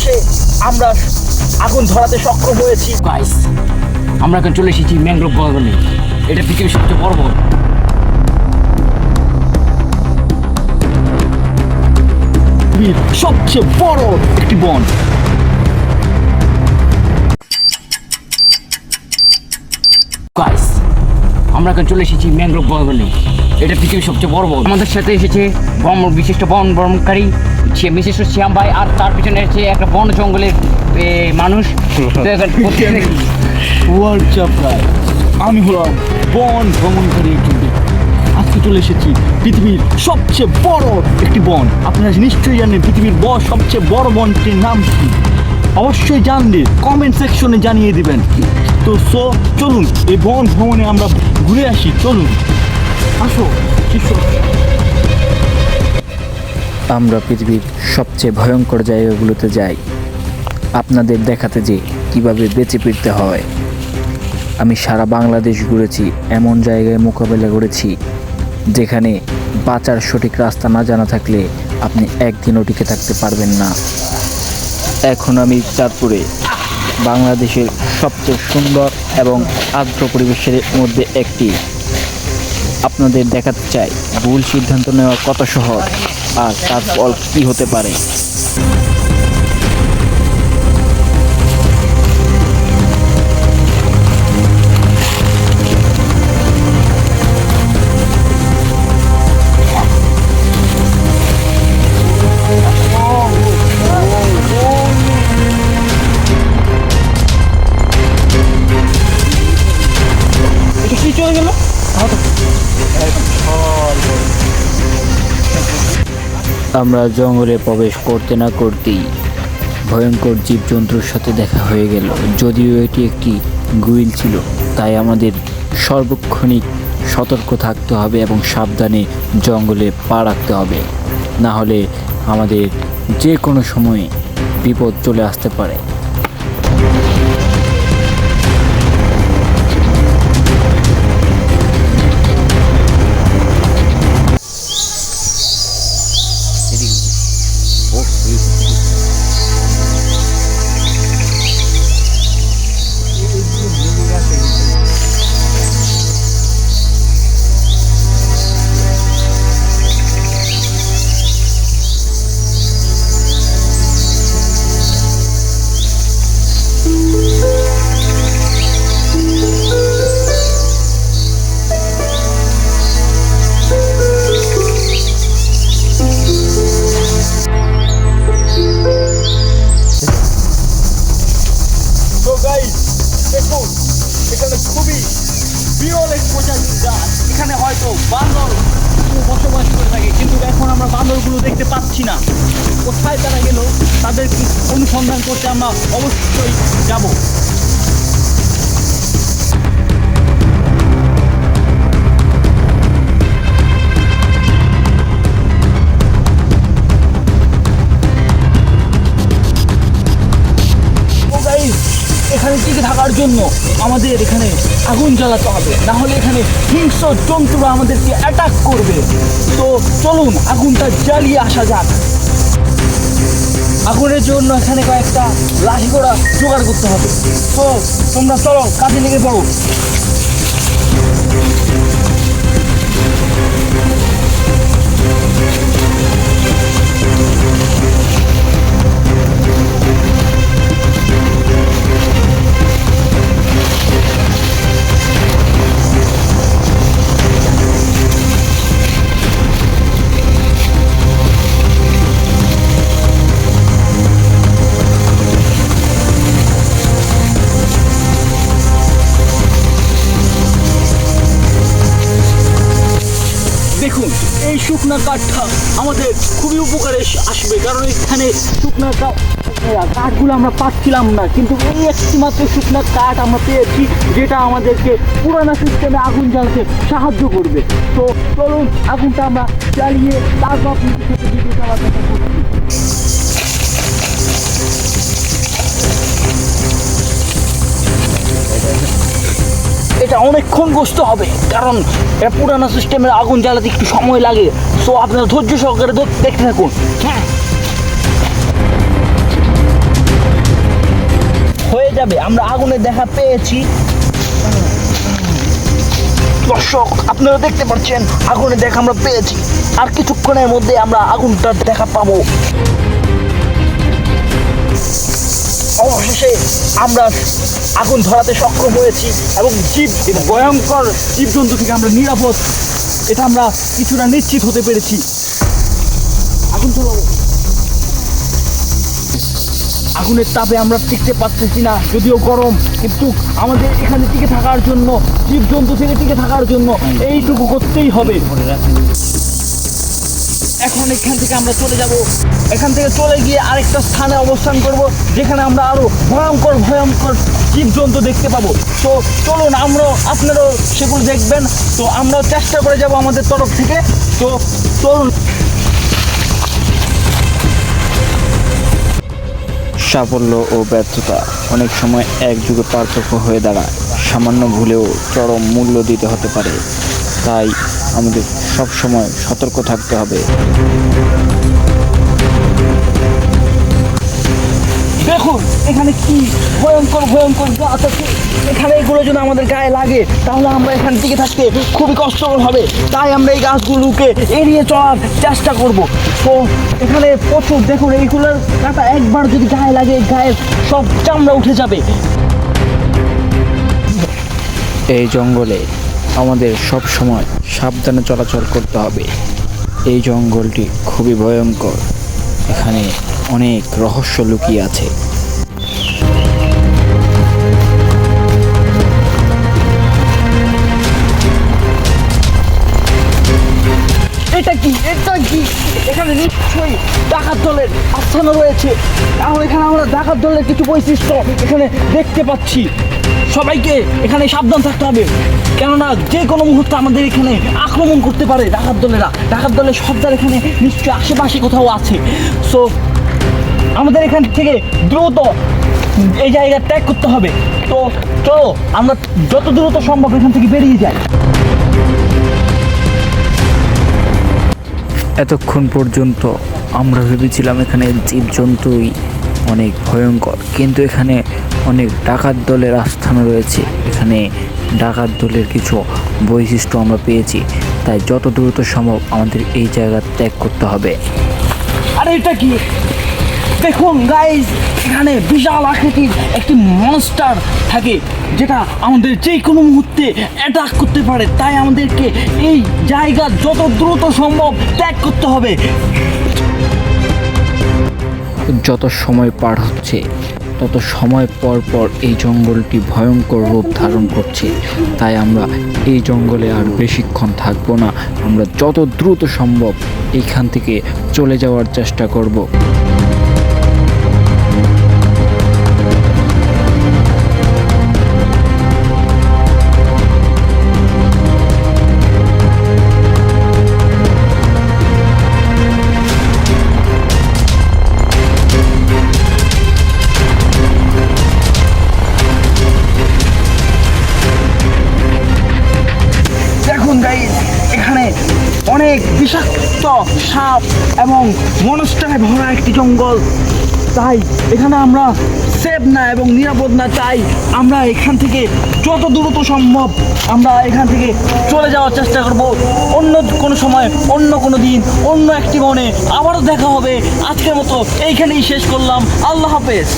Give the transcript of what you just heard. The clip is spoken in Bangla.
অবশেষে আমরা আগুন ধরাতে সক্ষম হয়েছি। গাইস, আমরা এখন চলে এসেছি ম্যানগ্রোভ বনে। এটা পৃথিবীর সবচেয়ে বড় বন। সবচেয়ে বড় একটি বন। গাইস, আমরা এখন চলে এসেছি ম্যানগ্রোভ বনে। এটা পৃথিবীর সবচেয়ে বড় বন। আমাদের সাথে এসেছে বিশিষ্ট বন ভ্রমণকারী মিসেস শ্যাম ভাই, আর তার পিছনে এসেছে একটা বন জঙ্গলের মানুষ। আমি হলাম বন ভ্রমণকারী একজন ব্যক্তি। আজকে চলে এসেছি পৃথিবীর সবচেয়ে বড় একটি বন। আপনারা নিশ্চয়ই জানেন পৃথিবীর সবচেয়ে বড় বনটির নাম কি? অবশ্যই জানলে কমেন্ট সেকশনে জানিয়ে দিবেন। তো চলুন এই বন ভ্রমণে আমরা ঘুরে আসি। চলুন, আসো। আমরা পৃথিবীর সবচেয়ে ভয়ঙ্কর জায়গাগুলোতে যাই আপনাদের দেখাতে যে কিভাবে বেঁচে ফিরতে হয়। আমি সারা বাংলাদেশ ঘুরেছি, এমন জায়গায় মোকাবেলা করেছি যেখানে বাঁচার সঠিক রাস্তা না জানা থাকলে আপনি একদিনও টিকে থাকতে পারবেন না। এখন আমি চাঁদপুরে, বাংলাদেশের সবচেয়ে সুন্দর এবং আর্দ্র পরিবেশের মধ্যে একটি। আপনাদের দেখাতে চাই ভুল সিদ্ধান্ত নেওয়া কত সহজ আর তার ফল কী হতে পারে। আমরা জঙ্গলে প্রবেশ করতে না করতেই ভয়ঙ্কর জীবজন্তুর সাথে দেখা হয়ে গেল। যদিও এটি একটি গুইল ছিল, তাই আমাদের সর্বক্ষণিক সতর্ক থাকতে হবে এবং সাবধানে জঙ্গলে পা রাখতে হবে, না হলে আমাদের যে কোনো সময় বিপদ চলে আসতে পারে। দেখুন, এখানে খুবই বিরল এক প্রজাতির গাছ। এখানে হয়তো বান্দর বসবাস করে থাকে, কিন্তু এখন আমরা বান্দরগুলো দেখতে পাচ্ছি না। কোথায় তারা গেল, তাদের অনুসন্ধান করতে আমরা অবশ্যই যাব। এখানে টিকে থাকার জন্য আমাদের এখানে আগুন জ্বালাতে হবে, না হলে এখানে হিংস্র জন্তুরা আমাদেরকে অ্যাটাক করবে। তো চলুন আগুনটা জ্বালিয়ে আসা যাক। আগুনের জন্য এখানে কয়েকটা লাঠি গোড়া জোগাড় করতে হবে। তো তোমরা চলো, কাজে লেগে পড়ো। দেখুন, এই শুকনা কাঠটা আমাদের খুবই উপকারে আসবে, কারণ এখানে শুকনা কাঠগুলো আমরা পাচ্ছিলাম না, কিন্তু এই একটি মাত্র শুকনা কাঠ আমরা পেয়েছি, যেটা আমাদেরকে পুরানো সিস্টেমে আগুন জ্বালাতে সাহায্য করবে। তো চলুন আগুনটা আমরা জ্বালিয়ে তারপর ভিডিও চালাতে থাকবো। এটা অনেকক্ষণ বসতে হবে, কারণ এটা পুরানো সিস্টেমের আগুন জ্বালাতে একটু সময় লাগে। সো আপনারা ধৈর্য সহকারে দেখতে থাকুন। হ্যাঁ, যাবে। আমরা আগুনের দেখা পেয়েছি। দর্শক, আপনারা দেখতে পাচ্ছেন আগুনের দেখা আমরা পেয়েছি। আর কিছুক্ষণের মধ্যে আমরা আগুনটার দেখা পাবো। অবশেষে আমরা আগুন ধরাতে সক্ষম হয়েছি এবং ভয়ঙ্কর জীবজন্তু থেকে আমরা নিরাপদ, এটা আমরা কিছুটা নিশ্চিত হতে পেরেছি। আগুন চালাবো। আগুনের তাপে আমরা টিকতে পারতেছি না, যদিও গরম, কিন্তু আমাদের এখানে টিকে থাকার জন্য, জীবজন্তু থেকে টিকে থাকার জন্য এইটুকু করতেই হবে। এখন এখান থেকে আমরা চলে যাব। এখান থেকে চলে গিয়ে আরেকটা স্থানে অবস্থান করব, যেখানে আমরা আরো ভয়ঙ্কর ভয়ঙ্কর জীবজন্তু দেখতে পাবো। তো চলুন, আপনারাও সেগুলো দেখবেন। তো আমরাও চেষ্টা করে যাব আমাদের তরফ থেকে। তো চলুন। সাফল্য ও ব্যর্থতা অনেক সময় এক যুগে পার্থক্য হয়ে দাঁড়ায়। সামান্য ভুলেও চরম মূল্য দিতে হতে পারে। তাই আমাদের সব সময় সতর্ক থাকতে হবে। দেখুন এখানে কি ভয়ঙ্কর ভয়ঙ্কর গাছ আছে। এখানে এগুলো যদি আমাদের গায়ে লাগে তাহলে আমরা এখান থেকে থাকতে খুবই কষ্টকর হবে। তাই আমরা এই গাছগুলোকে এড়িয়ে চলার চেষ্টা করব। তো এখানে প্রচুর, দেখুন এইগুলোর কাঁটা একবার যদি গায়ে লাগে গায়ের সব চামড়া উঠে যাবে। এই জঙ্গলে আমাদের সব সময় সাবধানে চলাচল করতে হবে। এই জঙ্গলটি খুবই ভয়ঙ্কর। এখানে অনেক রহস্য লুকিয়ে আছে। এটা কি, এটা কি? এখানে নিশ্চয়ই ডাকাত দলের আস্থানা রয়েছে। কারণ এখানে আমরা ডাকাত দলের কিছু বৈশিষ্ট্য এখানে দেখতে পাচ্ছি। সবাইকে এখানে সাবধান থাকতে হবে, কেননা যে কোনো মুহূর্তে আমাদের এখানে আক্রমণ করতে পারে ডাকাত দলেরা। ডাকাত দলের সর্দার এখানে নিশ্চয়ই আশেপাশে কোথাও আছে। সো আমাদের এখান থেকে দ্রুত এই জায়গা ত্যাগ করতে হবে। তো চলো আমরা যত দ্রুত সম্ভব এখান থেকে বেরিয়ে যাই। এতক্ষণ পর্যন্ত আমরা ভেবেছিলাম এখানে জীবজন্তুই অনেক ভয়ঙ্কর, কিন্তু এখানে অনেক ডাকাত দলের আস্থান রয়েছে। এখানে ডাকাত দলের কিছু বৈশিষ্ট্য আমরা পেয়েছি। তাই যত দ্রুত সম্ভব আমাদের এই জায়গা ত্যাগ করতে হবে। আরে এটা কি? দেখুন গাইস, এখানে বিশাল আকৃতির একটি মনস্টার থাকে, যেটা আমাদের যে কোনো মুহূর্তে অ্যাটাক করতে পারে। তাই আমাদেরকে এই জায়গা যত দ্রুত সম্ভব ত্যাগ করতে হবে। যত সময় পার হচ্ছে তত সময় পর পর এই জঙ্গলটি ভয়ঙ্কর রূপ ধারণ করছে। তাই আমরা এই জঙ্গলে আর বেশিক্ষণ থাকবো না। আমরা যত দ্রুত সম্ভব এইখান থেকে চলে যাওয়ার চেষ্টা করব। দেখুন গাইস, এখানে অনেক বিষাক্ত সাপ এবং মনস্টারে ভরা একটি জঙ্গল। তাই এখানে আমরা সেফ না এবং নিরাপদ না। তাই আমরা এখান থেকে যত দ্রুত সম্ভব আমরা এখান থেকে চলে যাওয়ার চেষ্টা করব। অন্য কোনো সময়, অন্য কোনো দিন, অন্য একটি মনে আবারও দেখা হবে। আজকের মতো এইখানেই শেষ করলাম। আল্লাহ হাফেজ।